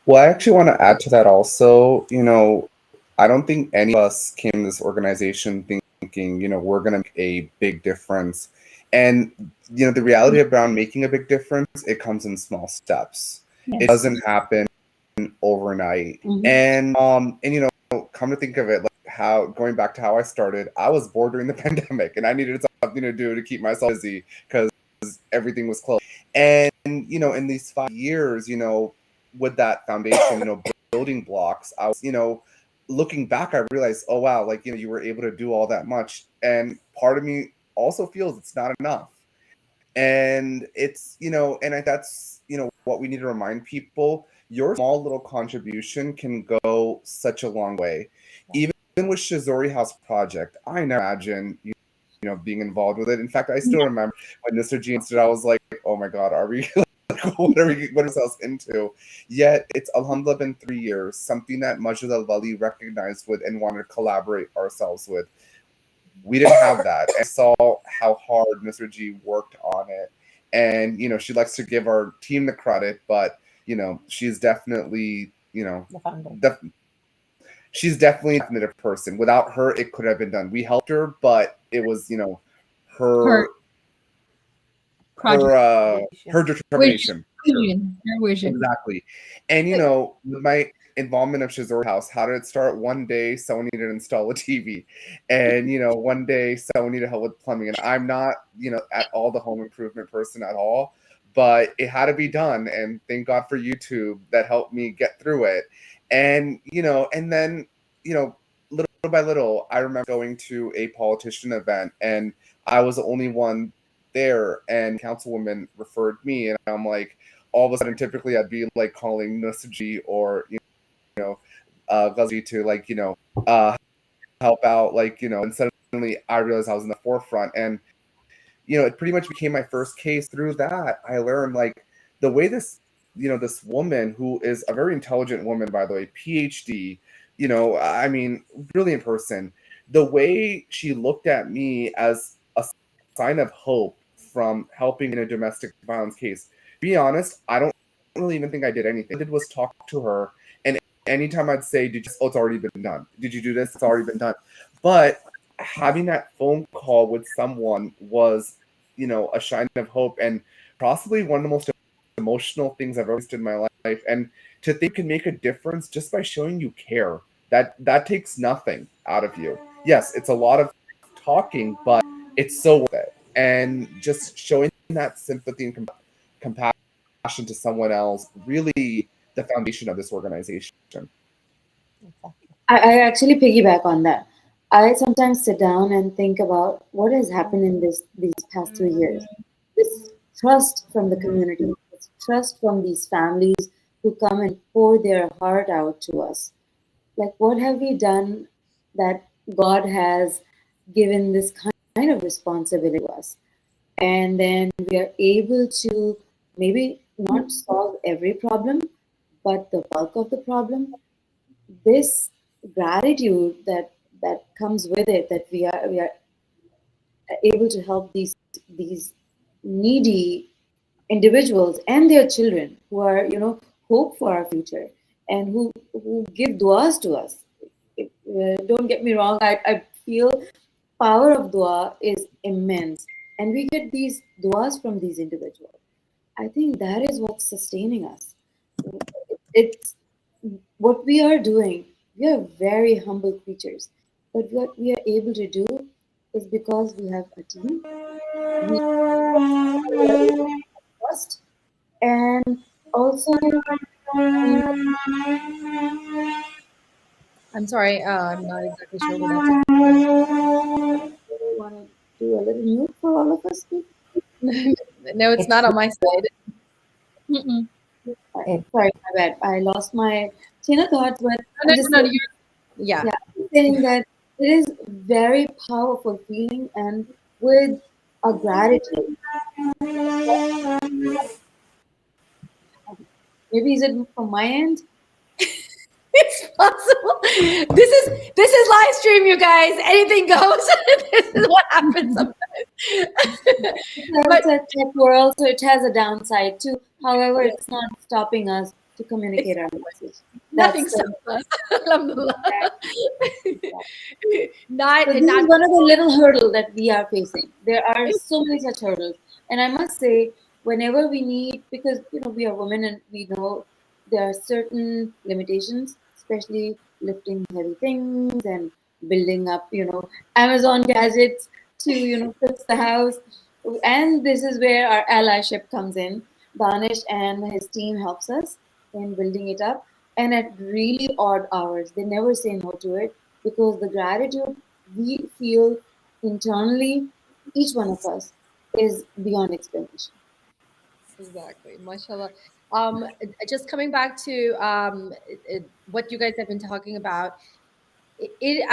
Well, I actually want to add to that also. I don't think any of us came to this organization thinking, we're going to make a big difference. And, the reality around making a big difference, it comes in small steps. It doesn't happen overnight. And come to think of it, like, how, going back to how I started, I was bored during the pandemic, and I needed something to do to keep myself busy because everything was closed. And in these 5 years, with that foundation, building blocks, I was, looking back, I realized, oh wow, like, you were able to do all that much. And part of me also feels it's not enough. And it's, and that's, what we need to remind people. Your small little contribution can go such a long way. Even with Shehzori House Project, I never imagined, being involved with it. In fact, I still remember when Mr. G announced it, I was like, oh my God, are we what are we ourselves into? Yet it's alhamdulillah been 3 years, something that Majid Al Wali recognized with and wanted to collaborate ourselves with. We didn't have that. And I saw how hard Mr. G worked on it. And, she likes to give our team the credit, but, she's definitely, The founder. she's definitely a definitive person. Without her, it could have been done. We helped her, but it was, Her her project. her determination. Vision. Her vision. Exactly. And with my involvement of Shehzori House, how did it start? One day someone needed to install a TV. And one day someone needed help with plumbing. And I'm not, at all the home improvement person at all, but it had to be done. And thank God for YouTube that helped me get through it. And and then, little by little, I remember going to a politician event and I was the only one there, and councilwoman referred me, and I'm like, all of a sudden, typically I'd be like calling Nasaji or Ghazi to help out, and suddenly I realized I was in the forefront, and it pretty much became my first case. Through that, I learned the way this woman, who is a very intelligent woman, by the way, PhD, I mean, brilliant person, the way she looked at me as a sign of hope from helping in a domestic violence case. Be honest, I don't really even think I did anything. All I did was talk to her, and anytime I'd say, it's already been done. Did you do this? It's already been done. But having that phone call with someone was, a shine of hope, and possibly one of the most emotional things I've ever seen in my life. And to think you can make a difference just by showing you care, that takes nothing out of you. Yes, it's a lot of talking, but it's so worth it. And just showing that sympathy and compassion to someone else, really the foundation of this organization. I actually piggyback on that. I sometimes sit down and think about what has happened in these past 3 years. This trust from the community, this trust from these families who come and pour their heart out to us. Like, what have we done that God has given this kind of responsibility to us? And then we are able to maybe not solve every problem, but the bulk of the problem. This gratitude that comes with it, that we are able to help these needy individuals and their children who are hope for our future, and who give duas to us. Don't get me wrong, I feel power of dua is immense, and we get these duas from these individuals. I think that is what's sustaining us. It's what we are doing. We are very humble creatures, but what we are able to do is because we have a team, we are able to trust, and also um, I'm sorry, I'm not exactly sure what that's. you want to do a little mute for all of us, please? No, it's not on my side. Mm-mm. Sorry, my bad. I lost my chain of thought, but No, I'm just no, saying, yeah. yeah, I'm saying that it is very powerful feeling, and with a gratitude. Maybe is it from my end? It's possible. This is live stream, you guys. Anything goes. This is what happens sometimes. It's a tech world, so it has a downside too. However, it's not stopping us to communicate our message. Nothing That's stops us. Alhamdulillah. so this is one of the little hurdle that we are facing. There are so many such hurdles, and I must say, whenever we need, because we are women and we know there are certain limitations, especially lifting heavy things and building up, Amazon gadgets to fix the house, and this is where our allyship comes in. Danish and his team helps us in building it up, and at really odd hours, they never say no to it, because the gratitude we feel internally, each one of us, is beyond explanation. Exactly, mashallah. Just coming back to what you guys have been talking about, it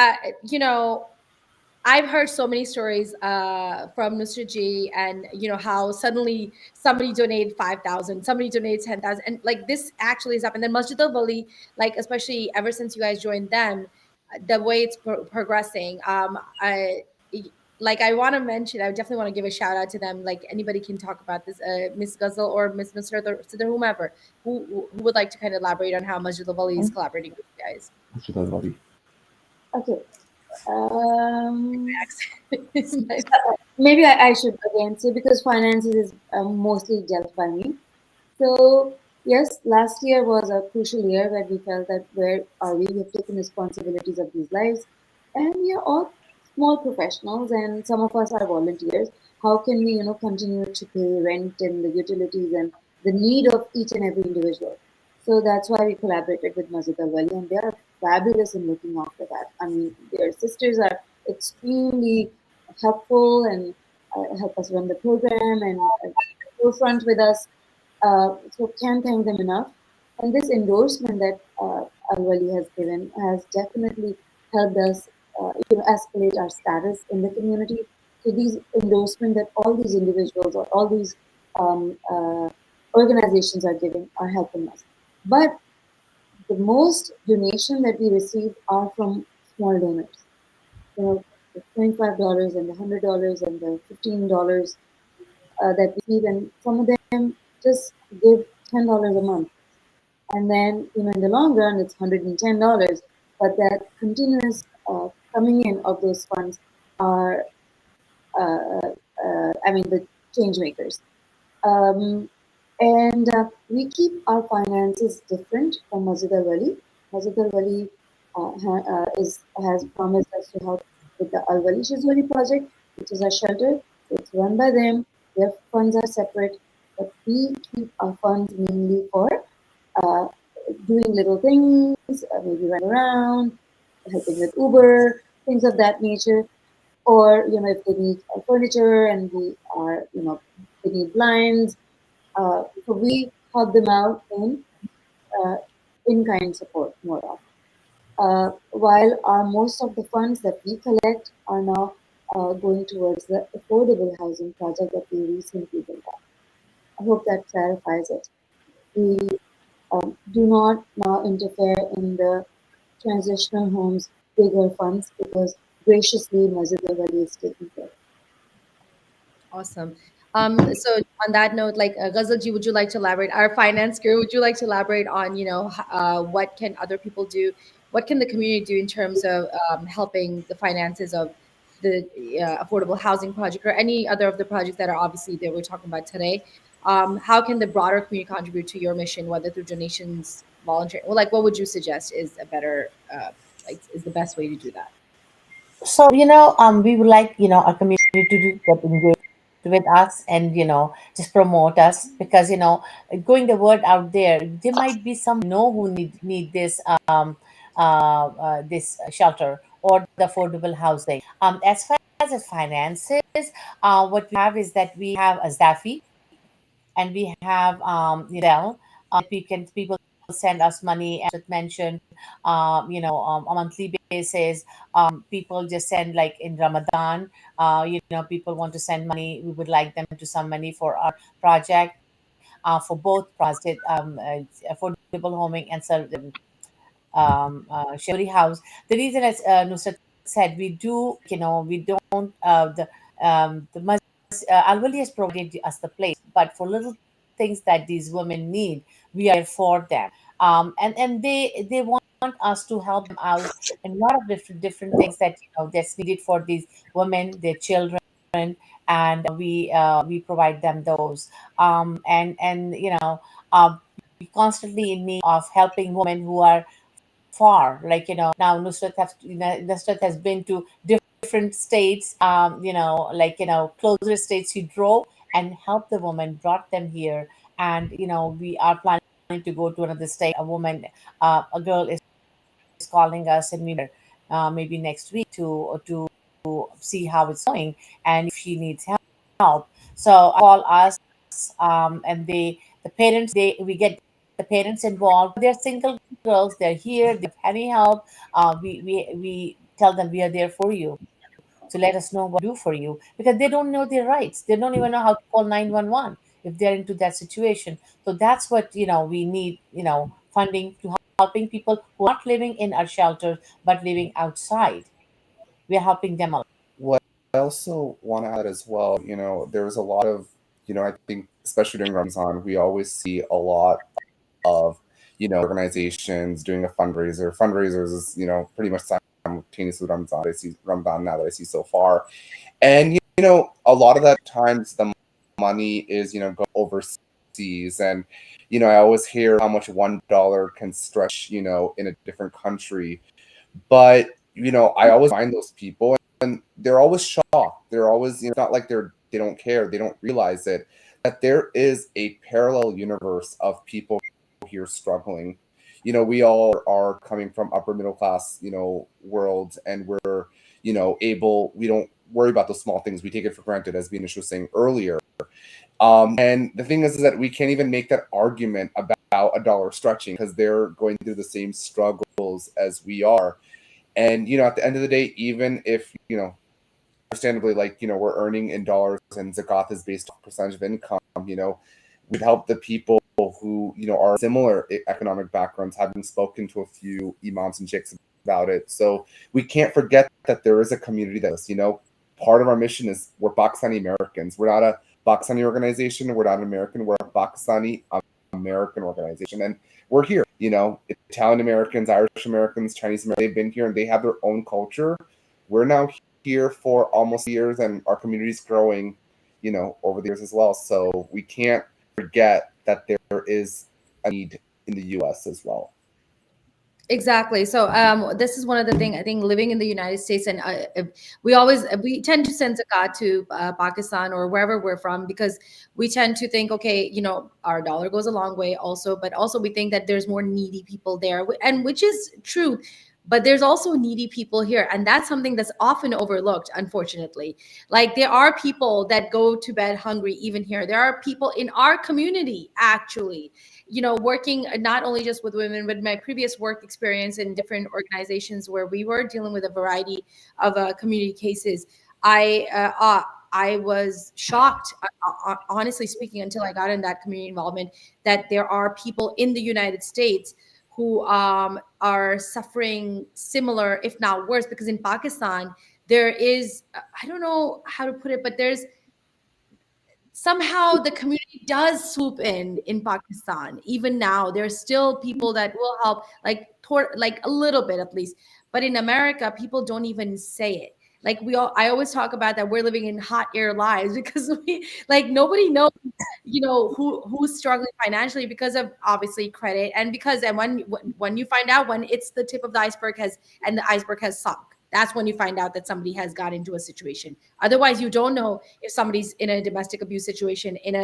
I've heard so many stories from Mr. G, and how suddenly somebody donated 5,000, somebody donated 10,000, and like this actually is up. And then Masjid Al Wali, like especially ever since you guys joined them, the way it's progressing. I want to mention, I definitely want to give a shout out to them. Like anybody can talk about this, Miss Ghazal or Miss Nusrat or Sidr, whomever, who would like to kind of elaborate on how Masjid Al Wali is collaborating with you guys. Okay. Um, My- Maybe I should again say, because finances is mostly dealt by me. So yes, last year was a crucial year where we felt that where are we? We have taken responsibilities of these lives, and we are all small professionals, and some of us are volunteers. How can we, continue to pay rent and the utilities and the need of each and every individual? So that's why we collaborated with Masjid Al Wali, and they are fabulous in looking after that. I mean, their sisters are extremely helpful and help us run the program and forefront with us, so can't thank them enough. And this endorsement that Al Wali has given has definitely helped us, escalate our status in the community. So these endorsement that all these individuals or all these organizations are giving are helping us. But the most donation that we receive are from small donors. You know, the $25 and the $100 and the $15 that we receive, and some of them just give $10 a month. And then, in the long run, it's $110. But that continuous coming in of those funds are, I mean, the change makers. Um, and we keep our finances different from Masjid Al Wali. Masjid Al Wali has promised us to help with the Al Wali Shehzori project, which is a shelter. It's run by them. Their funds are separate, but we keep our funds mainly for uh, doing little things, maybe running around, helping with Uber, things of that nature. Or if they need furniture and we are, they need blinds, so we help them out uh, in kind support more of. While our most of the funds that we collect are now going towards the affordable housing project that we recently built up. I hope that clarifies it. We do not now interfere in the transitional homes bigger funds, because graciously Masjid Al Wali is taking care. Awesome. So on that note, like Ghazalji, would you like to elaborate? Our finance girl, would you like to elaborate on, what can other people do? What can the community do in terms of helping the finances of the affordable housing project or any other of the projects that are obviously that we're talking about today? How can the broader community contribute to your mission, whether through donations, volunteer? Well, like, what would you suggest is a better, is the best way to do that? So, we would like, our community to get engaged with us and, just promote us, because, going the word out there might be some who need this, this shelter or the affordable housing. As far as the finances, what we have is that we have a Zafi, and we have people send us money, as it mentioned, a monthly basis. People just send, like in Ramadan, people want to send money. We would like them to send money for our project, for both project, affordable homing and Shehzori house. The reason, as Nusrat said, we do, we don't, the Alwali has provided us the place, but for little things that these women need, we are there for them. And they want us to help them out in a lot of different things that that's needed for these women, their children, and we provide them those. And we constantly in need of helping women who are far. Like, now Nusrat has been to different states, like, closer states. He drove and helped the woman, brought them here. And we are planning to go to another state. A woman, a girl is calling us, and maybe next week to see how it's going and if she needs help. So call us, and the parents, we get the parents involved. They're single girls. They're here. They have any help. We tell them we are there for you. to let us know what to do for you, because they don't know their rights. They don't even know how to call 911 if they're into that situation. So that's what, we need, funding to helping people who are not living in our shelters but living outside. We're helping them a lot. What I also want to add as well, there's a lot of, I think especially during Ramadan, we always see a lot of, organizations doing a fundraiser. Fundraisers is, pretty much simultaneous with Ramadan. I see Ramadan now that I see so far. And, a lot of that times the money is, go overseas. And, I always hear how much $1 can stretch, in a different country. But, I always find those people and they're always shocked. They're always, it's not like they don't care, they don't realize it, that there is a parallel universe of people here struggling. We all are coming from upper middle class, worlds, and we're, able, we don't worry about those small things. We take it for granted, as Venus was saying earlier. And the thing is that we can't even make that argument about a dollar stretching because they're going through the same struggles as we are. And, at the end of the day, even if, understandably, like, we're earning in dollars and zakat is based on percentage of income, we'd help the people who, are similar economic backgrounds, having spoken to a few imams and sheikhs about it. So we can't forget that there is a community that's, part of our mission is we're Pakistani Americans. We're not a Pakistani organization. We're not an American. We're a Pakistani American organization. And we're here, Italian Americans, Irish Americans, Chinese Americans, they've been here and they have their own culture. We're now here for almost years and our community's growing, over the years as well. So we can't forget that there is a need in the US as well. Exactly. So this is one of the things I think living in the United States, and we tend to send zakat to Pakistan or wherever we're from because we tend to think, okay, our dollar goes a long way also, but also we think that there's more needy people there, and which is true. But there's also needy people here, and that's something that's often overlooked, unfortunately. Like there are people that go to bed hungry even here. There are people in our community actually working not only just with women, but my previous work experience in different organizations where we were dealing with a variety of community cases. I was shocked, honestly speaking, until I got in that community involvement, that there are people in the United States who are suffering similar, if not worse, because in Pakistan, there is, I don't know how to put it, but there's somehow the community does swoop in Pakistan. Even now, there's still people that will help, like a little bit at least. But in America, people don't even say it. I always talk about that we're living in hot air lives because we like nobody knows, who's struggling financially because of obviously credit and because and when you find out when it's the tip of the iceberg and the iceberg has sunk. That's when you find out that somebody has got into a situation. Otherwise, you don't know if somebody's in a domestic abuse situation, in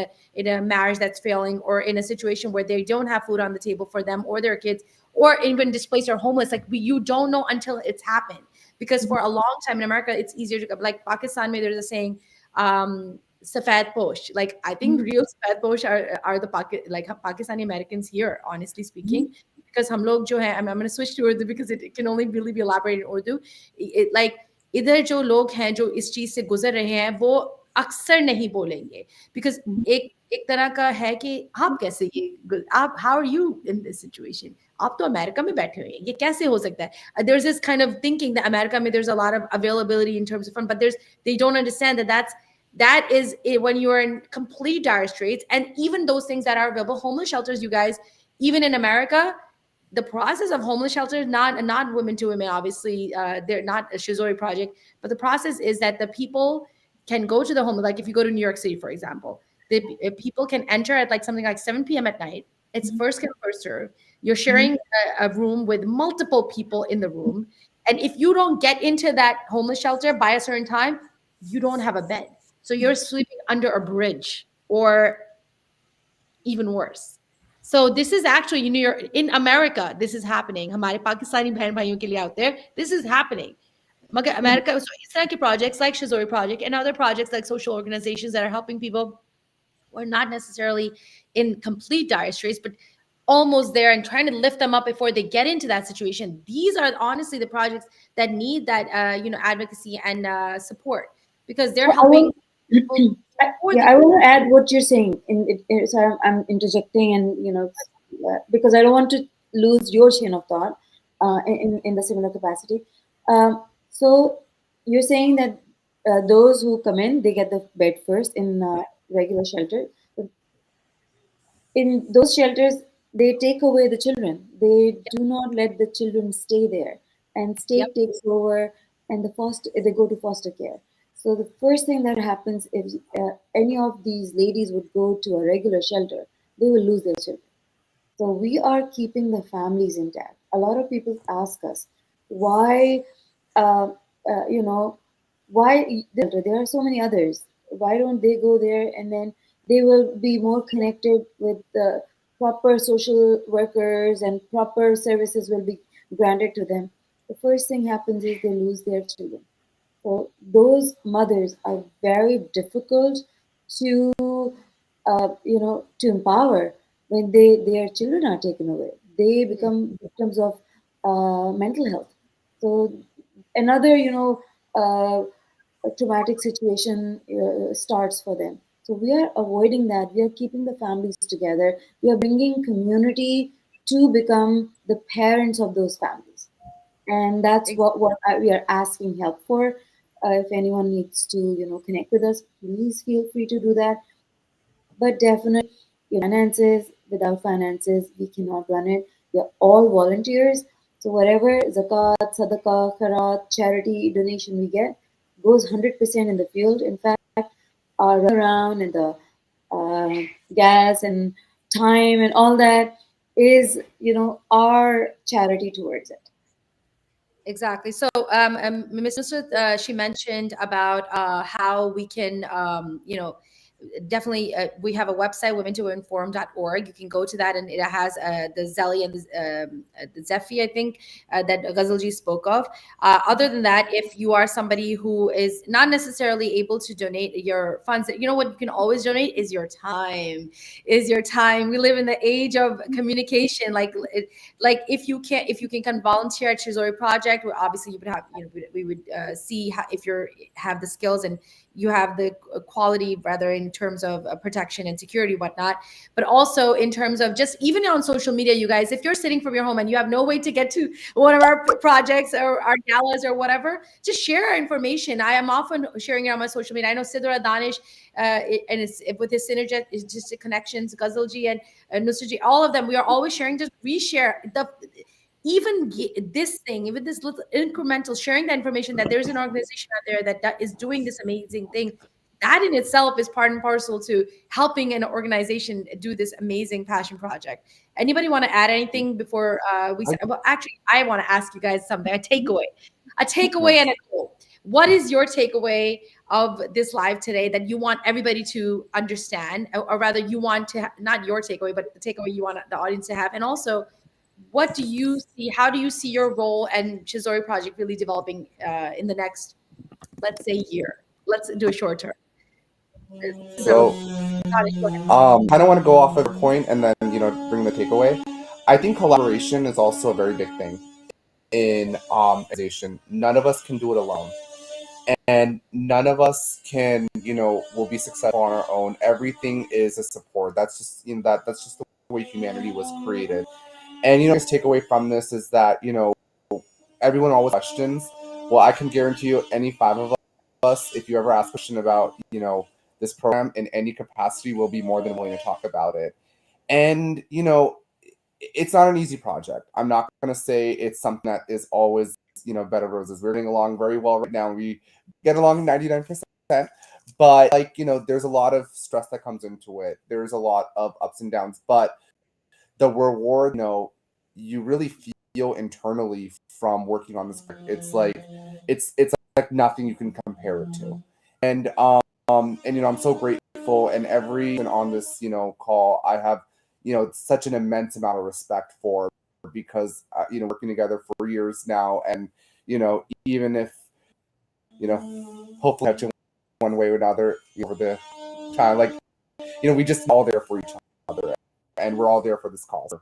a marriage that's failing, or in a situation where they don't have food on the table for them or their kids, or even displaced or homeless. You don't know until it's happened. Because for a long time in America, it's easier to, like Pakistan, there's a saying, Safed Posh. Like I think real Safed Posh are the Pakistani Americans here, honestly speaking. Because हम लोग जो है, I'm going to switch to Urdu because it can only really be elaborated in Urdu. इधर जो लोग हैं जो इस चीज से गुजर रहे हैं वो अक्सर नहीं बोलेंगे because एक तरह का है कि आप कैसे आप how are you in this situation? आप तो अमेरिका में बैठे हुए हैं, ये कैसे हो सकता है? There's this kind of thinking that America में there's a lot of availability in terms of fund, but they don't understand that is it when you are in complete dire straits. And even those things that are available, homeless shelters, you guys, even in America, the process of homeless shelters, not women to women, obviously, they're not a Shehzori project, but the process is that the people can go to the home. Like if you go to New York City, for example, people can enter at something like 7 p.m. at night. It's first come, first serve. You're sharing a room with multiple people in the room. And if you don't get into that homeless shelter by a certain time, you don't have a bed. So you're sleeping under a bridge or even worse. So this is actually in America, this is happening. हमारे पाकिस्तानी बहन भाइयों के लिए out there, this is happening. मगर America, so इस तरह के projects like Shehzori Project and other projects like social organizations that are helping people who are not necessarily in complete dire straits, but almost there and trying to lift them up before they get into that situation. These are honestly the projects that need that advocacy and support, because they're So I helping want, people before yeah, they I go. want to add what you're saying. So I'm interjecting, and because I don't want to lose your chain of thought in the similar capacity. So you're saying that those who come in, they get the bed first in regular shelter. But in those shelters, they take away the children. They do not let the children stay there, and Yep. state takes over, and they go to foster care. So the first thing that happens if any of these ladies would go to a regular shelter, they will lose their children. So we are keeping the families intact. A lot of people ask us why, uh, uh, you know, there are so many others. Why don't they go there, and then they will be more connected with the proper social workers, and proper services will be granted to them. The first thing happens is they lose their children. So those mothers are very difficult to to empower when their children are taken away. They become victims of mental health. So another a traumatic situation starts for them. So we are avoiding that. We are keeping the families together. We are bringing community to become the parents of those families, and that's we are asking help for. If anyone needs to connect with us, please feel free to do that. But definitely, finances, without finances we cannot run it. We are all volunteers, so whatever zakat, sadaqah, kharat, charity donation we get goes 100% in the field. In fact, our running around and the gas and time and all that is our charity towards it. Exactly. So, Ms. Nusrat, she mentioned about how we can, definitely, we have a website, women2inform.org. You can go to that, and it has the Zelly and the Zephi, I think, that Ghazalji spoke of. Other than that, if you are somebody who is not necessarily able to donate your funds, you know what you can always donate is your time. Is your time. We live in the age of communication. Like if you can come volunteer at Shehzori Project, where obviously you would have, we would see how, if you're have the skills and you have the quality, rather, in terms of protection and security, whatnot, but also in terms of just even on social media, you guys, if you're sitting from your home and you have no way to get to one of our projects or our galas or whatever, just share our information. I am often sharing it on my social media. I know Sidra Danish, and it's with his synergy, it's just the connections, Ghazalji and Nusraji, all of them, we are always sharing, just reshare the even this thing, even this little incremental sharing, the information that there's an organization out there that is doing this amazing thing. That in itself is part and parcel to helping an organization do this amazing passion project. Anybody want to add anything before we say? Well, actually, I want to ask you guys something. A takeaway, and a goal. What is your takeaway of this live today that you want everybody to understand, or rather, you want to not your takeaway, but the takeaway you want the audience to have, and also, what do you see? How do you see your role and Shehzori Project really developing in the next, let's say, year? Let's do a short term. So, Go ahead. kind of want to go off of your point and then bring the takeaway. I think collaboration is also a very big thing in organization. None of us can do it alone, and none of us can will be successful on our own. Everything is a support. That's just that's just the way humanity was created. And biggest takeaway from this is that everyone always questions. Well, I can guarantee you, any five of us, if you ever ask a question about this program in any capacity, will be more than willing to talk about it. And it's not an easy project. I'm not going to say it's something that is always bed of roses. We're getting along very well right now. We get along 99%, but there's a lot of stress that comes into it. There's a lot of ups and downs, but the reward, you really feel internally from working on this. It's like it's like nothing you can compare it to. And I'm so grateful, and everyone on this call, I have such an immense amount of respect for, because working together for years now, and even if hopefully have to one way or another over the time, we just all there for each other, and we're all there for this cause.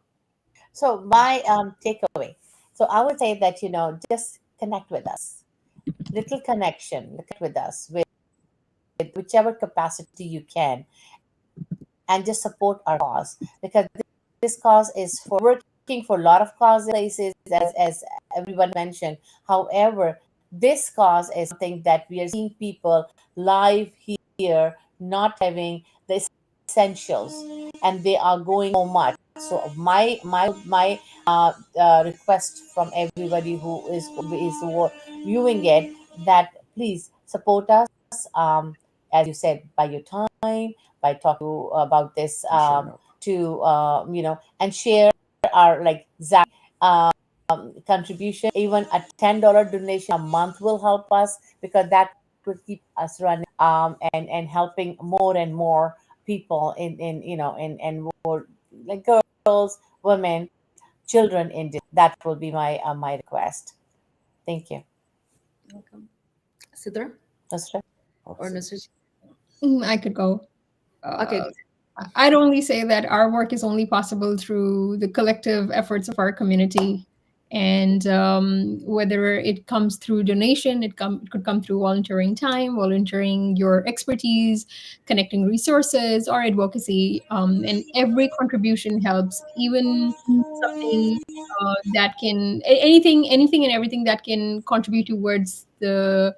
So my takeaway. So I would say that just connect with us, little connection, connect with us with whichever capacity you can, and just support our cause, because this cause is for working for a lot of causes places, as everyone mentioned. However, this cause is something that we are seeing people live here not having the essentials, and they are going so much. So my request from everybody who is viewing it, that please support us, as you said, by your time, by talking about this, And showing up. to and share our like um, contribution. Even a $10 donation a month will help us, because that will keep us running, and helping more and more people in and more like girls, women, children in that will be my request. Thank you. Welcome. Sidra Nusrat? or Awesome. Nusrat? I could go. Okay. Uh, I'd only say that our work is only possible through the collective efforts of our community. And whether it comes through donation, it could come through volunteering time, volunteering your expertise, connecting resources, or advocacy. And every contribution helps, even something that can anything and everything that can contribute towards the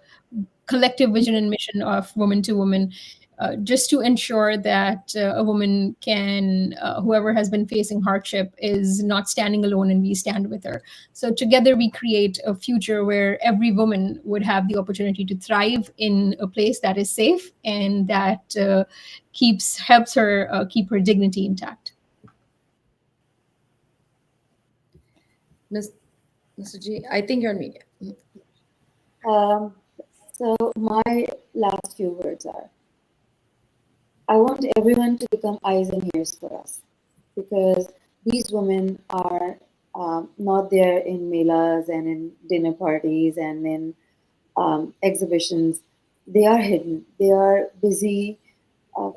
collective vision and mission of Woman to Woman, just to ensure that a woman can, whoever has been facing hardship, is not standing alone and we stand with her. So together we create a future where every woman would have the opportunity to thrive in a place that is safe and that helps her keep her dignity intact. Nus- Nusrat, I think you're on media. Um, so my last few words are: I want everyone to become eyes and ears for us, because these women are not there in melas and in dinner parties and in exhibitions. They are hidden. They are busy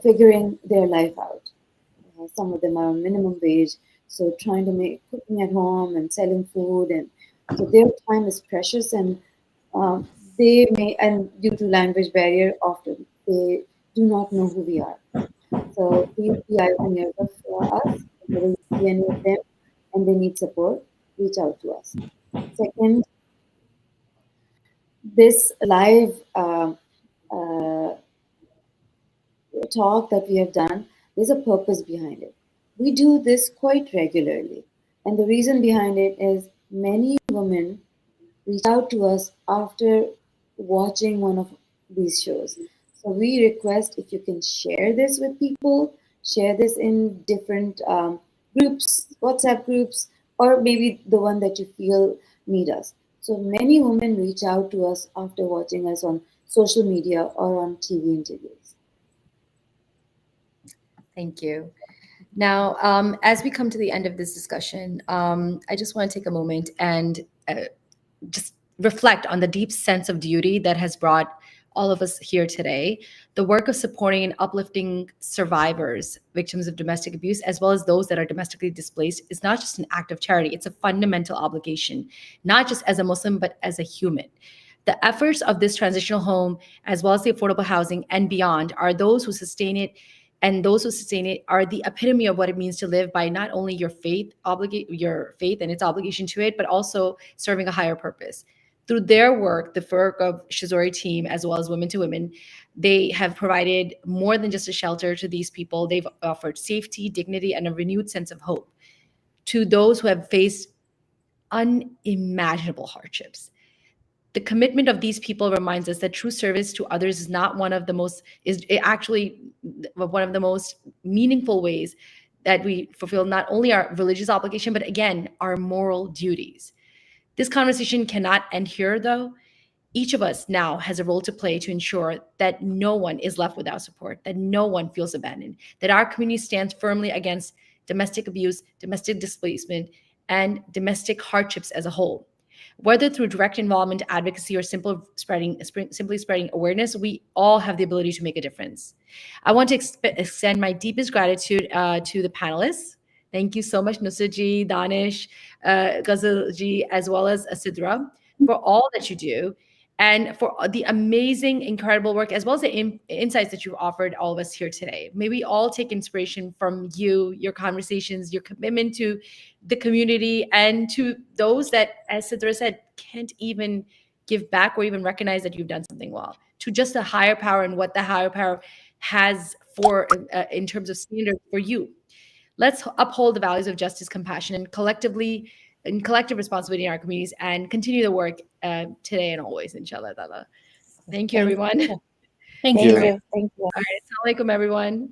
figuring their life out. Some of them are on minimum wage, so trying to make cooking at home and selling food, and so their time is precious. And um, they may, and due to language barrier, often they do not know who we are. So please be eyes and ears of us. Whenever you see any of them and they need support, reach out to us. Second, this live uh, talk that we have done, there's a purpose behind it. We do this quite regularly. And the reason behind it is many women reach out to us after watching one of these shows. So we request if you can share this with people, share this in different groups, WhatsApp groups, or maybe the one that you feel need us. So many women reach out to us after watching us on social media or on TV interviews. Thank you. Now, as we come to the end of this discussion, I just want to take a moment and just reflect on the deep sense of duty that has brought all of us here today. The work of supporting and uplifting survivors, victims of domestic abuse, as well as those that are domestically displaced, is not just an act of charity, it's a fundamental obligation, not just as a Muslim, but as a human. The efforts of this transitional home, as well as the affordable housing and beyond, are those who sustain it. And those who sustain it are the epitome of what it means to live by not only your faith and its obligation to it, but also serving a higher purpose. Through their work, the work of Shehzori team, as well as Women to Women, they have provided more than just a shelter to these people. They've offered safety, dignity, and a renewed sense of hope to those who have faced unimaginable hardships. The commitment of these people reminds us that true service to others is not one of the most is actually one of the most meaningful ways that we fulfill not only our religious obligation, but again our moral duties. This conversation cannot end here, though. Each of us now has a role to play to ensure that no one is left without support, that no one feels abandoned, that our community stands firmly against domestic abuse, domestic displacement, and domestic hardships as a whole. Whether through direct involvement, advocacy, or simply spreading awareness, we all have the ability to make a difference. I want to extend my deepest gratitude to the panelists, Thank you so much, Nusraji, Danish, Ghazalji, as well as Asidra, for all that you do and for the amazing, incredible work, as well as the insights that you've offered all of us here today. May we all take inspiration from you, your conversations, your commitment to the community, and to those that, as Sidra said, can't even give back or even recognize that you've done something well, to just a higher power and what the higher power has for in terms of standards for you. Let's uphold the values of justice, compassion, and collective responsibility in our communities, and continue the work today and always, inshallah ta'ala. Thank you, Thank everyone. you. All Thank Thank you. you. Thank you. right, assalamu alaikum, everyone.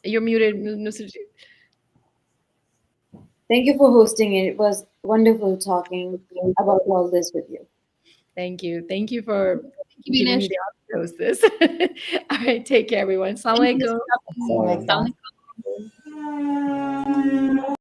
You're muted, Nusrat. Thank you for hosting it. It was wonderful talking about all this with you. Thank you. Thank you for Thank you, giving me Vinesh. the option to host this. All right, take care, everyone. Assalamu Thank you, alaikum. Mr. Abdi. Assalamualaikum. Assalamualaikum.